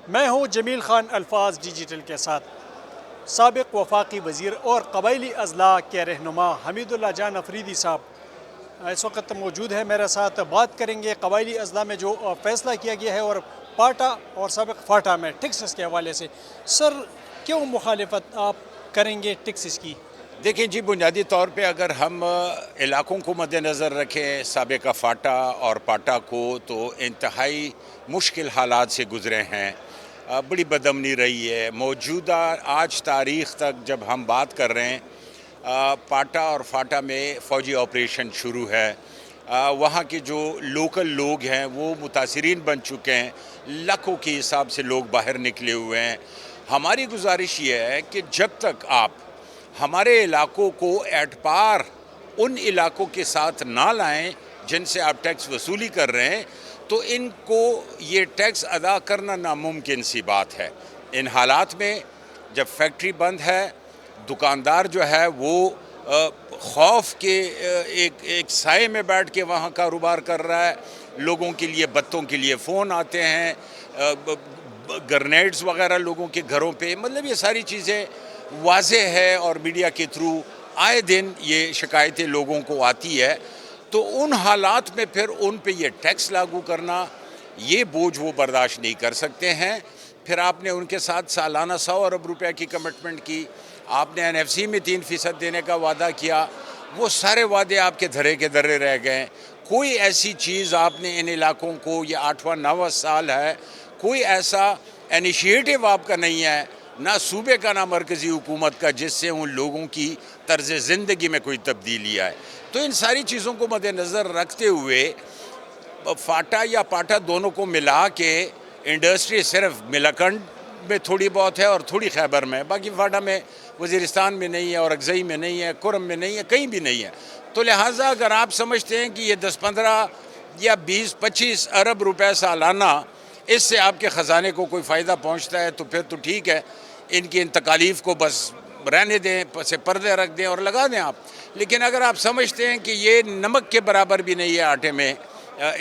میں ہوں جمیل خان الفاظ ڈیجیٹل کے ساتھ۔ سابق وفاقی وزیر اور قبائلی اضلاع کے رہنما حمید اللہ جان افریدی صاحب اس وقت موجود ہے میرے ساتھ۔ بات کریں گے قبائلی اضلاع میں جو فیصلہ کیا گیا ہے اور پاٹا اور سابق فاٹا میں ٹیکسز کے حوالے سے۔ سر، کیوں مخالفت آپ کریں گے ٹیکسز کی؟ دیکھیں جی، بنیادی طور پہ اگر ہم علاقوں کو مد نظر رکھیں، سابقہ فاٹا اور پاٹا کو، تو انتہائی مشکل حالات سے گزرے ہیں، بڑی بدامنی رہی ہے۔ موجودہ آج تاریخ تک جب ہم بات کر رہے ہیں، پاٹا اور فاٹا میں فوجی آپریشن شروع ہے، وہاں کے جو لوکل لوگ ہیں وہ متاثرین بن چکے ہیں، لاکھوں کے حساب سے لوگ باہر نکلے ہوئے ہیں۔ ہماری گزارش یہ ہے کہ جب تک آپ ہمارے علاقوں کو ایٹ پار ان علاقوں کے ساتھ نہ لائیں جن سے آپ ٹیکس وصولی کر رہے ہیں، تو ان کو یہ ٹیکس ادا کرنا ناممکن سی بات ہے۔ ان حالات میں جب فیکٹری بند ہے، دکاندار جو ہے وہ خوف کے ایک سائے میں بیٹھ کے وہاں کاروبار کر رہا ہے۔ لوگوں کے لیے، بتوں کے لیے فون آتے ہیں، گرنیڈز وغیرہ لوگوں کے گھروں پہ، مطلب یہ ساری چیزیں واضح ہے اور میڈیا کے تھرو آئے دن یہ شکایتیں لوگوں کو آتی ہے۔ تو ان حالات میں پھر ان پہ یہ ٹیکس لاگو کرنا، یہ بوجھ وہ برداشت نہیں کر سکتے ہیں۔ پھر آپ نے ان کے ساتھ سالانہ 100 ارب روپے کی کمٹمنٹ کی، آپ نے NFC میں 3% دینے کا وعدہ کیا، وہ سارے وعدے آپ کے دھرے کے دھرے رہ گئے۔ کوئی ایسی چیز آپ نے ان علاقوں کو، یہ 8واں 9واں سال ہے، کوئی ایسا انیشیٹو آپ کا نہیں ہے، نہ صوبے کا نہ مرکزی حکومت کا، جس سے ان لوگوں کی طرز زندگی میں کوئی تبدیلی آئے۔ تو ان ساری چیزوں کو مد نظر رکھتے ہوئے فاٹا یا پاٹا دونوں کو ملا کے انڈسٹری صرف ملاکنڈ میں تھوڑی بہت ہے اور تھوڑی خیبر میں، باقی فاٹا میں، وزیرستان میں نہیں ہے، اور اکزئی میں نہیں ہے، کرم میں نہیں ہے، کہیں بھی نہیں ہے۔ تو لہٰذا اگر آپ سمجھتے ہیں کہ یہ 10-15 یا 20-25 ارب روپے سالانہ اس سے آپ کے خزانے کو کوئی فائدہ پہنچتا ہے، تو پھر تو ٹھیک ہے، ان کی ان تکالیف کو بس رہنے دیں، پس پردے رکھ دیں اور لگا دیں آپ۔ لیکن اگر آپ سمجھتے ہیں کہ یہ نمک کے برابر بھی نہیں ہے آٹے میں،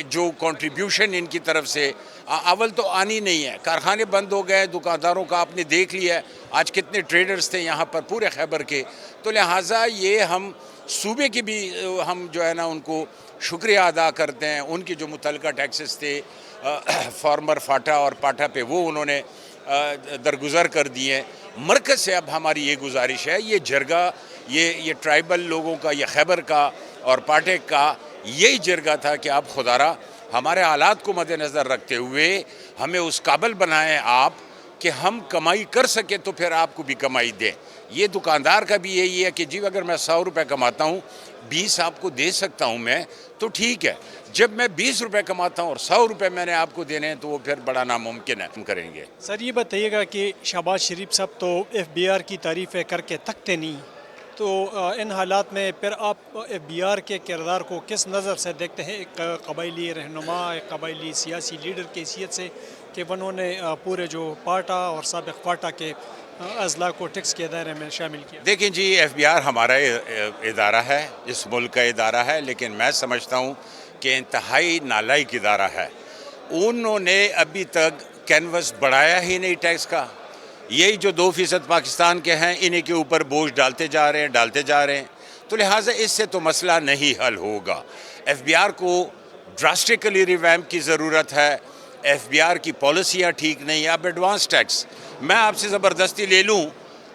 جو کنٹریبیوشن ان کی طرف سے اول تو آنی نہیں ہے، کارخانے بند ہو گئے، دکانداروں کا آپ نے دیکھ لیا ہے، آج کتنے ٹریڈرز تھے یہاں پر پورے خیبر کے۔ تو لہٰذا یہ ہم صوبے کی بھی ہم جو ہے نا ان کو شکریہ ادا کرتے ہیں، ان کی جو متعلقہ ٹیکسز تھے فارمر فاٹا اور پاٹا پہ، وہ انہوں نے درگزر کر دیے۔ مرکز سے اب ہماری یہ گزارش ہے، یہ جرگہ، یہ ٹرائبل لوگوں کا، یہ خیبر کا اور پاٹے کا یہی جرگہ تھا کہ آپ خدارہ ہمارے حالات کو مد نظر رکھتے ہوئے ہمیں اس قابل بنائیں آپ کہ ہم کمائی کر سکیں، تو پھر آپ کو بھی کمائی دیں۔ یہ دکاندار کا بھی یہی ہے کہ جی اگر میں 100 روپے کماتا ہوں، 20 آپ کو دے سکتا ہوں میں، تو ٹھیک ہے۔ جب میں 20 روپے کماتا ہوں اور 100 روپے میں نے آپ کو دینے ہیں، تو وہ پھر بڑا ناممکن ہے، ہم کریں گے۔ سر، یہ بتائیے گا کہ شہباز شریف صاحب تو FBR کی تعریفیں کر کے تکتے نہیں، تو ان حالات میں پھر آپ FBR کے کردار کو کس نظر سے دیکھتے ہیں، ایک قبائلی رہنما، ایک قبائلی سیاسی لیڈر کی حیثیت سے، کہ انہوں نے پورے جو پاٹا اور سابق پاٹا کے اضلاع کو ٹیکس کے دائرے میں شامل کیا؟ دیکھیں جی، FBR ہمارا ادارہ ہے، اس ملک کا ادارہ ہے، لیکن میں سمجھتا ہوں کہ انتہائی نالائق ادارہ ہے۔ انہوں نے ابھی تک کینوس بڑھایا ہی نہیں ٹیکس کا۔ یہی جو 2% پاکستان کے ہیں، انہیں کے اوپر بوجھ ڈالتے جا رہے ہیں۔ تو لہٰذا اس سے تو مسئلہ نہیں حل ہوگا۔ FBR کو ڈراسٹکلی ریویمپ کی ضرورت ہے۔ FBR کی پالیسیاں ٹھیک نہیں۔ اب ایڈوانس ٹیکس میں آپ سے زبردستی لے لوں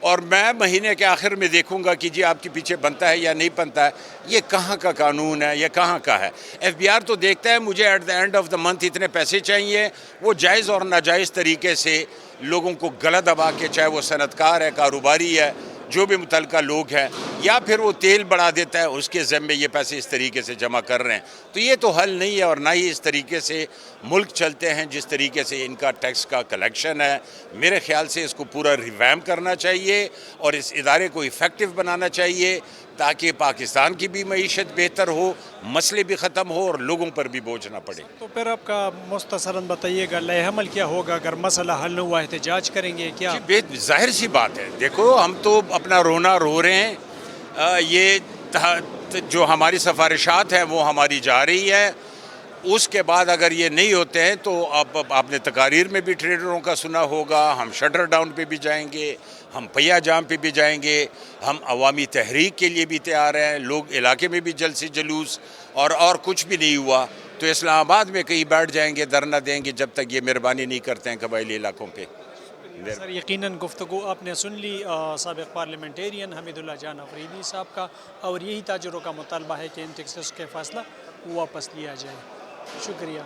اور میں مہینے کے آخر میں دیکھوں گا کہ جی آپ کے پیچھے بنتا ہے یا نہیں بنتا ہے، یہ کہاں کا قانون ہے، یہ کہاں کا ہے؟ FBR تو دیکھتا ہے مجھے at the end of the month اتنے پیسے چاہیے، وہ جائز اور ناجائز طریقے سے لوگوں کو گلا دبا کے، چاہے وہ صنعت کار ہے، کاروباری ہے، جو بھی متعلقہ لوگ ہیں، یا پھر وہ تیل بڑھا دیتا ہے، اس کے ذمے یہ پیسے اس طریقے سے جمع کر رہے ہیں۔ تو یہ تو حل نہیں ہے، اور نہ ہی اس طریقے سے ملک چلتے ہیں جس طریقے سے ان کا ٹیکس کا کلیکشن ہے۔ میرے خیال سے اس کو پورا ریویمپ کرنا چاہیے اور اس ادارے کو ایفیکٹو بنانا چاہیے، تاکہ پاکستان کی بھی معیشت بہتر ہو، مسئلے بھی ختم ہو اور لوگوں پر بھی بوجھ نہ پڑے۔ تو پھر آپ کا مختصراً بتائیے گا لائحہ عمل کیا ہوگا اگر مسئلہ حل نہ ہوا؟ احتجاج کریں گے کیا؟ جی ظاہر سی بات ہے، دیکھو ہم تو اپنا رونا رو رہے ہیں، یہ جو ہماری سفارشات ہیں وہ ہماری جا رہی ہے، اس کے بعد اگر یہ نہیں ہوتے ہیں تو آپ نے تقاریر میں بھی ٹریڈروں کا سنا ہوگا، ہم شٹر ڈاؤن پہ بھی جائیں گے، ہم پہیا جام پہ بھی جائیں گے، ہم عوامی تحریک کے لیے بھی تیار ہیں، لوگ علاقے میں بھی جلسے جلوس، اور کچھ بھی نہیں ہوا تو اسلام آباد میں کہیں بیٹھ جائیں گے، دھرنا دیں گے جب تک یہ مہربانی نہیں کرتے ہیں قبائلی علاقوں پہ۔ سر یقیناً گفتگو آپ نے سن لی سابق پارلیمنٹیرین حمید اللہ جان افریدی صاحب کا، اور یہی تاجروں کا مطالبہ ہے کہ ان ٹیکسز کے فاصلہ واپس لیا جائے۔ شکریہ۔